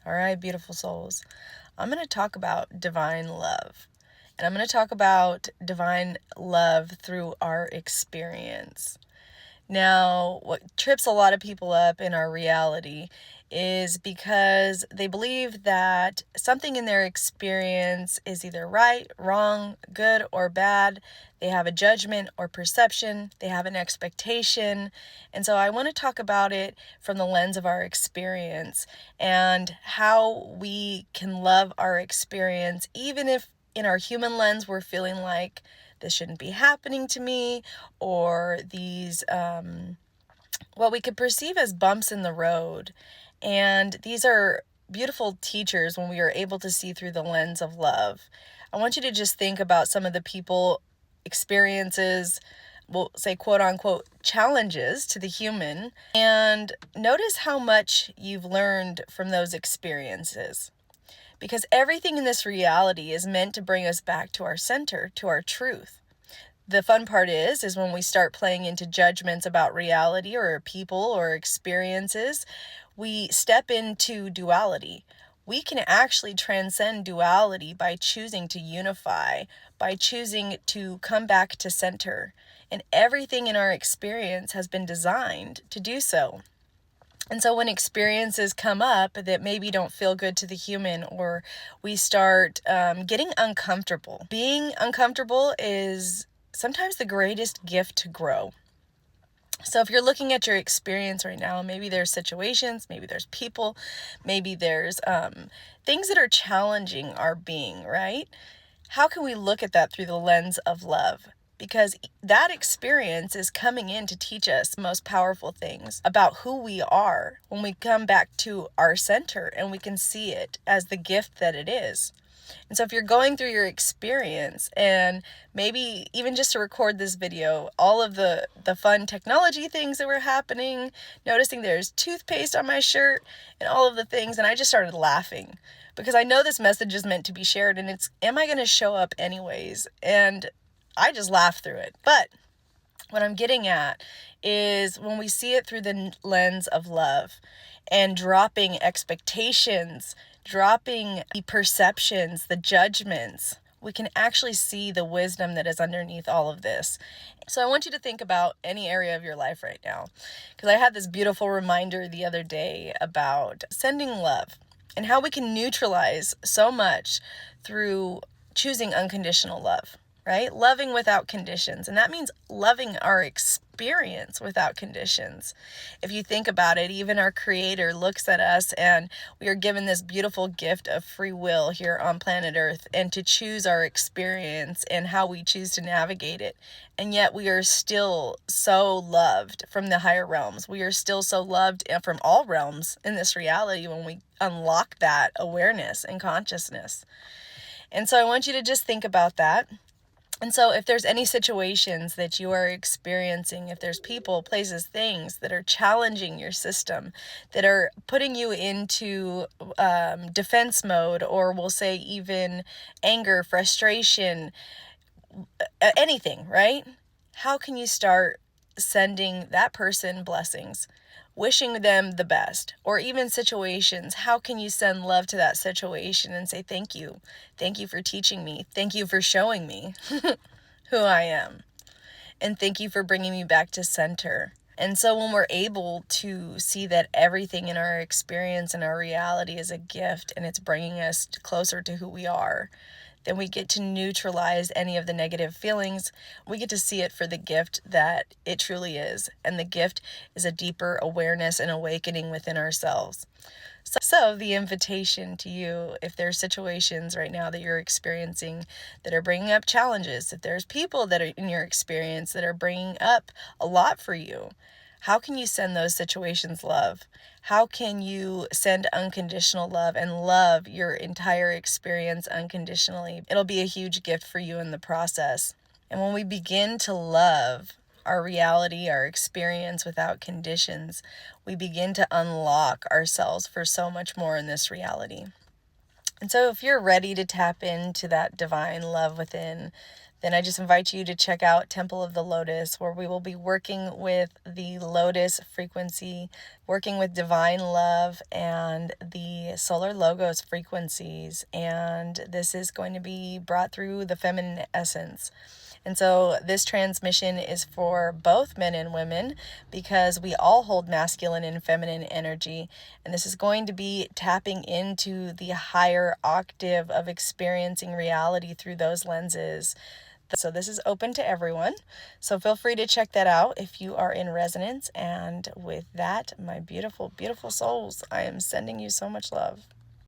All right, beautiful souls. I'm going to talk about divine love. And I'm going to talk about divine love through our experience. Now, what trips a lot of people up in our reality is because they believe that something in their experience is either right, wrong, good, or bad. They have a judgment or perception, they have an expectation. And so I want to talk about it from the lens of our experience and how we can love our experience, even if in our human lens we're feeling like this shouldn't be happening to me, or these what we could perceive as bumps in the road. And these are beautiful teachers when we are able to see through the lens of love. I want you to just think about some of the people, experiences, we'll say quote unquote challenges to the human, and notice how much you've learned from those experiences. Because everything in this reality is meant to bring us back to our center, to our truth. The fun part is when we start playing into judgments about reality or people or experiences, we step into duality. We can actually transcend duality by choosing to unify, by choosing to come back to center. And everything in our experience has been designed to do so. And so when experiences come up that maybe don't feel good to the human, or we start getting uncomfortable, being uncomfortable is sometimes the greatest gift to grow. So if you're looking at your experience right now, maybe there's situations, maybe there's people, maybe there's things that are challenging our being, right? How can we look at that through the lens of love? Because that experience is coming in to teach us the most powerful things about who we are when we come back to our center and we can see it as the gift that it is. And so if you're going through your experience, and maybe even just to record this video, all of the fun technology things that were happening, noticing there's toothpaste on my shirt and all of the things, and I just started laughing because I know this message is meant to be shared, and it's, am I going to show up anyways? And I just laugh through it. But what I'm getting at is when we see it through the lens of love and dropping expectations, dropping the perceptions, the judgments, we can actually see the wisdom that is underneath all of this. So I want you to think about any area of your life right now, because I had this beautiful reminder the other day about sending love and how we can neutralize so much through choosing unconditional love. Right? Loving without conditions. And that means loving our experience without conditions. If you think about it, even our Creator looks at us and we are given this beautiful gift of free will here on planet Earth, and to choose our experience and how we choose to navigate it. And yet we are still so loved from the higher realms. We are still so loved from all realms in this reality when we unlock that awareness and consciousness. And so I want you to just think about that. And so if there's any situations that you are experiencing, if there's people, places, things that are challenging your system, that are putting you into defense mode, or we'll say even anger, frustration, anything, right? How can you start sending that person blessings, wishing them the best? Or even situations, how can you send love to that situation and say, thank you. Thank you for teaching me. Thank you for showing me who I am. And thank you for bringing me back to center. And so when we're able to see that everything in our experience and our reality is a gift, and it's bringing us closer to who we are, then we get to neutralize any of the negative feelings. We get to see it for the gift that it truly is. And the gift is a deeper awareness and awakening within ourselves. So the invitation to you, if there's situations right now that you're experiencing that are bringing up challenges, if there's people that are in your experience that are bringing up a lot for you, how can you send those situations love? How can you send unconditional love and love your entire experience unconditionally? It'll be a huge gift for you in the process. And when we begin to love our reality, our experience without conditions, we begin to unlock ourselves for so much more in this reality. And so if you're ready to tap into that divine love within, then I just invite you to check out Temple of the Lotus, where we will be working with the Lotus frequency, working with divine love and the solar logos frequencies. And this is going to be brought through the feminine essence. And so this transmission is for both men and women because we all hold masculine and feminine energy. And this is going to be tapping into the higher octave of experiencing reality through those lenses. So this is open to everyone. So feel free to check that out if you are in resonance. And with that, my beautiful, beautiful souls, I am sending you so much love.